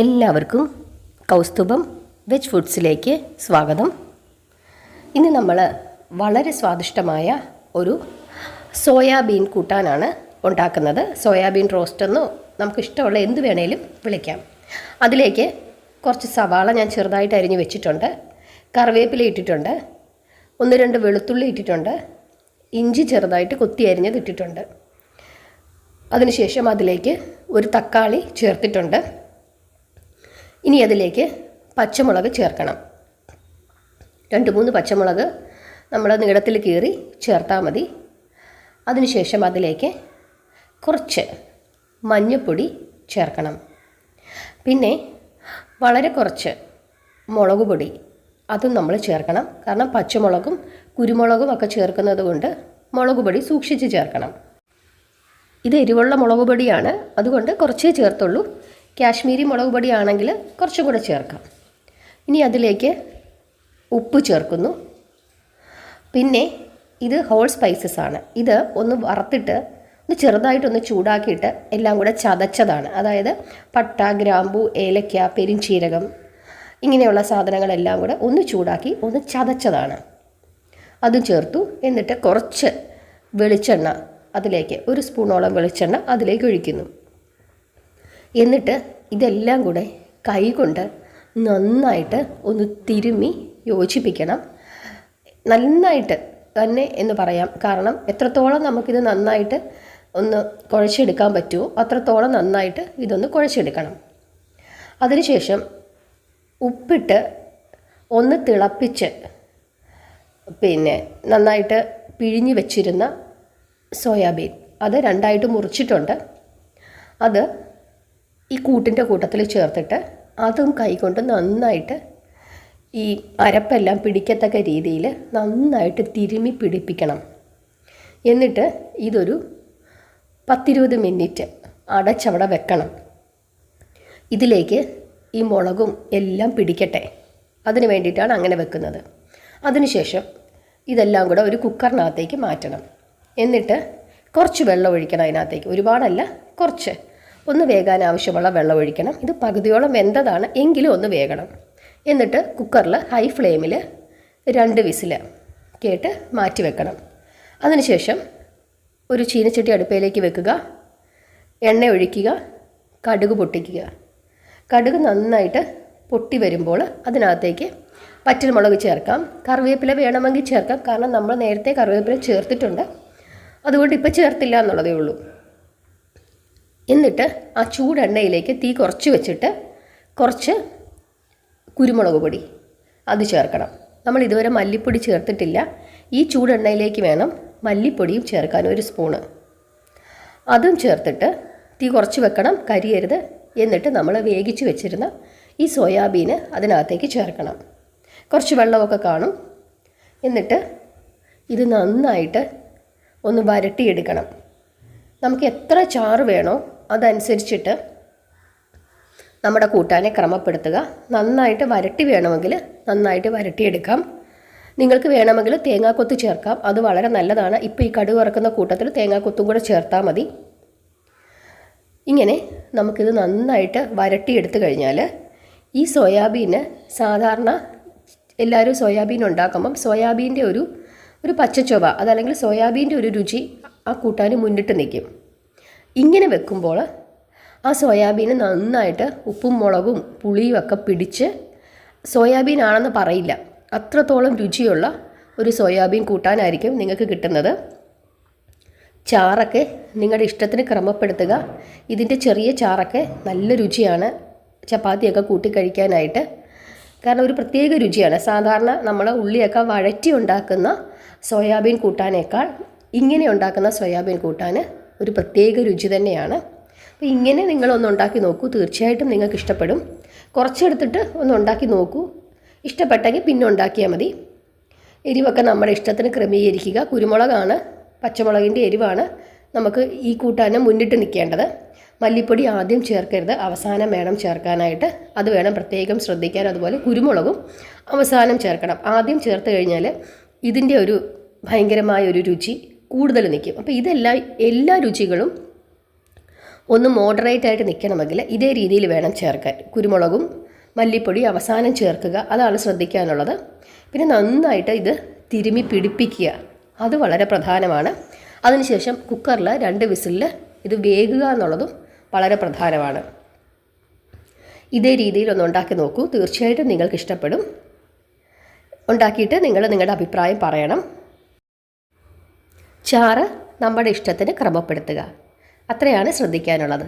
എല്ലാവർക്കും കൗസ്തുഭം വെജ് ഫുഡ്സിലേക്ക് സ്വാഗതം. ഇന്ന് നമ്മൾ വളരെ സ്വാദിഷ്ടമായ ഒരു സോയാബീൻ കൂട്ടാനാണ് ഉണ്ടാക്കുന്നത്. സോയാബീൻ റോസ്റ്റെന്നോ നമുക്കിഷ്ടമുള്ള എന്ത് വേണേലും വിളിക്കാം. അതിലേക്ക് കുറച്ച് സവാള ഞാൻ ചെറുതായിട്ട് അരിഞ്ഞ് വെച്ചിട്ടുണ്ട്, കറിവേപ്പില ഇട്ടിട്ടുണ്ട്, 1-2 വെളുത്തുള്ളി ഇട്ടിട്ടുണ്ട്, ഇഞ്ചി ചെറുതായിട്ട് കൊത്തി അരിഞ്ഞത് ഇട്ടിട്ടുണ്ട്. അതിനുശേഷം അതിലേക്ക് ഒരു തക്കാളി ചേർത്തിട്ടുണ്ട്. ഇനി അതിലേക്ക് പച്ചമുളക് ചേർക്കണം. 2-3 പച്ചമുളക് നമ്മൾ നീളത്തിൽ കീറി ചേർത്താൽ മതി. അതിനുശേഷം അതിലേക്ക് കുറച്ച് മഞ്ഞൾപ്പൊടി ചേർക്കണം. പിന്നെ വളരെ കുറച്ച് മുളക് പൊടി അതും നമ്മൾ ചേർക്കണം. കാരണം പച്ചമുളകും കുരുമുളകും ഒക്കെ ചേർക്കുന്നത് കൊണ്ട് മുളക് പൊടി സൂക്ഷിച്ച് ചേർക്കണം. ഇത് എരിവുള്ള മുളക് പൊടിയാണ്, അതുകൊണ്ട് കുറച്ചേ ചേർത്തുള്ളൂ. കാശ്മീരി മുളക് പൊടിയാണെങ്കിൽ കുറച്ചും കൂടെ ചേർക്കാം. ഇനി അതിലേക്ക് ഉപ്പ് ചേർക്കുന്നു. പിന്നെ ഇത് ഹോൾ സ്പൈസസ് ആണ്. ഇത് ഒന്ന് വറുത്തിട്ട് ചെറുതായിട്ടൊന്ന് ചൂടാക്കിയിട്ട് എല്ലാം കൂടെ ചതച്ചതാണ്. അതായത് പട്ട, ഗ്രാമ്പൂ, ഏലക്ക, പെരിഞ്ചീരകം ഇങ്ങനെയുള്ള സാധനങ്ങളെല്ലാം കൂടെ ഒന്ന് ചൂടാക്കി ഒന്ന് ചതച്ചതാണ്. അതും ചേർത്തു. എന്നിട്ട് കുറച്ച് വെളിച്ചെണ്ണ അതിലേക്ക് 1 സ്പൂണോളം വെളിച്ചെണ്ണ അതിലേക്ക് ഒഴിക്കുന്നു. എന്നിട്ട് ഇതെല്ലാം കൂടെ കൈകൊണ്ട് നന്നായിട്ട് ഒന്ന് തിരുമ്മി യോജിപ്പിക്കണം. നന്നായിട്ട് തന്നെ എന്ന് പറയാം. കാരണം എത്രത്തോളം നമുക്കിത് നന്നായിട്ട് ഒന്ന് കുഴച്ചെടുക്കാൻ പറ്റുമോ അത്രത്തോളം നന്നായിട്ട് ഇതൊന്ന് കുഴച്ചെടുക്കണം. അതിനുശേഷം ഉപ്പിട്ട് ഒന്ന് തിളപ്പിച്ച് നന്നായിട്ട് പിഴിഞ്ഞ് വെച്ചിരുന്ന സോയാബീൻ അത് 2ആയിട്ട് മുറിച്ചിട്ടുണ്ട്. അത് ഈ കൂട്ടിൻ്റെ കൂട്ടത്തിൽ ചേർത്തിട്ട് അതും കൈകൊണ്ട് നന്നായിട്ട് ഈ അരപ്പെല്ലാം പിടിക്കത്തക്ക രീതിയിൽ നന്നായിട്ട് തിരുമ്മി പിടിപ്പിക്കണം. എന്നിട്ട് ഇതൊരു 10-20 മിനിറ്റ് അടച്ചവിടെ വെക്കണം. ഇതിലേക്ക് ഈ മുളകും എല്ലാം പിടിക്കട്ടെ, അതിന് വേണ്ടിയിട്ടാണ് അങ്ങനെ വെക്കുന്നത്. അതിനുശേഷം ഇതെല്ലാം കൂടെ ഒരു കുക്കറിനകത്തേക്ക് മാറ്റണം. എന്നിട്ട് കുറച്ച് വെള്ളം ഒഴിക്കണം അതിനകത്തേക്ക്. ഒരുപാടല്ല, കുറച്ച് ഒന്ന് വേകാൻ ആവശ്യമുള്ള വെള്ളം ഒഴിക്കണം. ഇത് പകുതിയോളം വെന്തതാണ്, എങ്കിലും ഒന്ന് വേകണം. എന്നിട്ട് കുക്കറിൽ ഹൈ ഫ്ലെയിമിൽ 2 വിസിൽ കേട്ട് മാറ്റി വെക്കണം. അതിനുശേഷം ഒരു ചീനച്ചട്ടി അടുപ്പയിലേക്ക് വെക്കുക, എണ്ണ ഒഴിക്കുക, കടുക് പൊട്ടിക്കുക. കടുക് നന്നായിട്ട് പൊട്ടി വരുമ്പോൾ അതിനകത്തേക്ക് വറ്റൽമുളക് ചേർക്കാം. കറിവേപ്പില വേണമെങ്കിൽ ചേർക്കാം, കാരണം നമ്മൾ നേരത്തെ കറിവേപ്പില ചേർത്തിട്ടുണ്ട്, അതുകൊണ്ട് ഇപ്പോൾ ചേർത്തില്ല എന്നുള്ളതേ ഉള്ളൂ. എന്നിട്ട് ആ ചൂടെണ്ണയിലേക്ക് തീ കുറച്ച് വെച്ചിട്ട് കുറച്ച് കുരുമുളക് പൊടി അത് ചേർക്കണം. നമ്മൾ ഇതുവരെ മല്ലിപ്പൊടി ചേർത്തിട്ടില്ല. ഈ ചൂടെണ്ണയിലേക്ക് വേണം മല്ലിപ്പൊടിയും ചേർക്കാൻ, 1 സ്പൂണ്. അതും ചേർത്തിട്ട് തീ കുറച്ച് വെക്കണം, കരിയരുത്. എന്നിട്ട് നമ്മൾ വേവിച്ച് വെച്ചിരുന്ന ഈ സോയാബീന് അതിനകത്തേക്ക് ചേർക്കണം. കുറച്ച് വെള്ളമൊക്കെ കാണും. എന്നിട്ട് ഇത് നന്നായിട്ട് ഒന്ന് വരട്ടിയെടുക്കണം. നമുക്ക് എത്ര ചാറ് വേണോ അതനുസരിച്ചിട്ട് നമ്മുടെ കൂട്ടാനെ ക്രമപ്പെടുത്തുക. നന്നായിട്ട് വരട്ടി വേണമെങ്കിൽ നന്നായിട്ട് വരട്ടിയെടുക്കാം. നിങ്ങൾക്ക് വേണമെങ്കിൽ തേങ്ങാക്കൊത്ത് ചേർക്കാം, അത് വളരെ നല്ലതാണ്. ഇപ്പോൾ ഈ കടുക് വറക്കുന്ന കൂട്ടത്തിൽ തേങ്ങാക്കൊത്തും കൂടെ ചേർത്താൽ മതി. ഇങ്ങനെ നമുക്കിത് നന്നായിട്ട് വരട്ടിയെടുത്ത് കഴിഞ്ഞാൽ ഈ സോയാബീന് സാധാരണ എല്ലാവരും സോയാബീൻ ഉണ്ടാക്കുമ്പം സോയാബീൻ്റെ ഒരു പച്ചച്ചൊവ, അതല്ലെങ്കിൽ സോയാബീൻ്റെ ഒരു രുചി ആ കൂട്ടാന് മുന്നിട്ട് നിൽക്കും. ഇങ്ങനെ വെക്കുമ്പോൾ ആ സോയാബീന് നന്നായിട്ട് ഉപ്പും മുളകും പുളിയും ഒക്കെ പിടിച്ച് സോയാബീൻ ആണെന്ന് പറയില്ല, അത്രത്തോളം രുചിയുള്ള ഒരു സോയാബീൻ കൂട്ടാനായിരിക്കും നിങ്ങൾക്ക് കിട്ടുന്നത്. ചാറൊക്കെ നിങ്ങളുടെ ഇഷ്ടത്തിന് ക്രമപ്പെടുത്തുക. ഇതിൻ്റെ ചെറിയ ചാറൊക്കെ നല്ല രുചിയാണ് ചപ്പാത്തിയൊക്കെ കൂട്ടി കഴിക്കാനായിട്ട്. കാരണം ഒരു പ്രത്യേക രുചിയാണ്. സാധാരണ നമ്മൾ ഉള്ളിയൊക്കെ വഴറ്റി ഉണ്ടാക്കുന്ന സോയാബീൻ കൂട്ടാനേക്കാൾ ഇങ്ങനെ ഉണ്ടാക്കുന്ന സോയാബീൻ കൂട്ടാൻ ഒരു പ്രത്യേക രുചി തന്നെയാണ്. അപ്പോൾ ഇങ്ങനെ നിങ്ങളൊന്ന് ഉണ്ടാക്കി നോക്കൂ, തീർച്ചയായിട്ടും നിങ്ങൾക്ക് ഇഷ്ടപ്പെടും. കുറച്ചെടുത്തിട്ട് ഒന്ന് ഉണ്ടാക്കി നോക്കൂ, ഇഷ്ടപ്പെട്ടെങ്കിൽ പിന്നെ ഉണ്ടാക്കിയാൽ മതി. എരിവൊക്കെ നമ്മുടെ ഇഷ്ടത്തിന് ക്രമീകരിക്കുക. കുരുമുളകാണ്, പച്ചമുളകിൻ്റെ എരിവാണ് നമുക്ക് ഈ കൂട്ടാന് മുന്നിട്ട് നിൽക്കേണ്ടത്. മല്ലിപ്പൊടി ആദ്യം ചേർക്കരുത്, അവസാനം വേണം ചേർക്കാനായിട്ട്. അത് വേണം പ്രത്യേകം ശ്രദ്ധിക്കാൻ. അതുപോലെ കുരുമുളകും അവസാനം ചേർക്കണം. ആദ്യം ചേർത്ത് കഴിഞ്ഞാൽ ഇതിൻ്റെ ഒരു ഭയങ്കരമായ ഒരു രുചി കൂടുതൽ നിൽക്കും. അപ്പോൾ എല്ലാ രുചികളും ഒന്ന് മോഡറേറ്റ് ആയിട്ട് നിൽക്കണമെങ്കിൽ ഇതേ രീതിയിൽ വേണം ചേർക്കാൻ. കുരുമുളകും മല്ലിപ്പൊടി അവസാനം ചേർക്കുക, അതാണ് ശ്രദ്ധിക്കാനുള്ളത്. പിന്നെ നന്നായിട്ട് ഇത് തിരുമ്മി പിടിപ്പിക്കുക, അത് വളരെ പ്രധാനമാണ്. അതിനുശേഷം കുക്കറിൽ 2 വിസിലിൽ ഇത് വേകുക എന്നുള്ളതും വളരെ പ്രധാനമാണ്. ഇതേ രീതിയിൽ ഒന്ന് ഉണ്ടാക്കി നോക്കൂ, തീർച്ചയായിട്ടും നിങ്ങൾക്ക് ഇഷ്ടപ്പെടും. ഉണ്ടാക്കിയിട്ട് നിങ്ങൾ നിങ്ങളുടെ അഭിപ്രായം പറയണം. ചാറ് നമ്മുടെ ഇഷ്ടത്തിന് ക്രമപ്പെടുത്തുക, അത്രയാണ് ശ്രദ്ധിക്കാനുള്ളത്.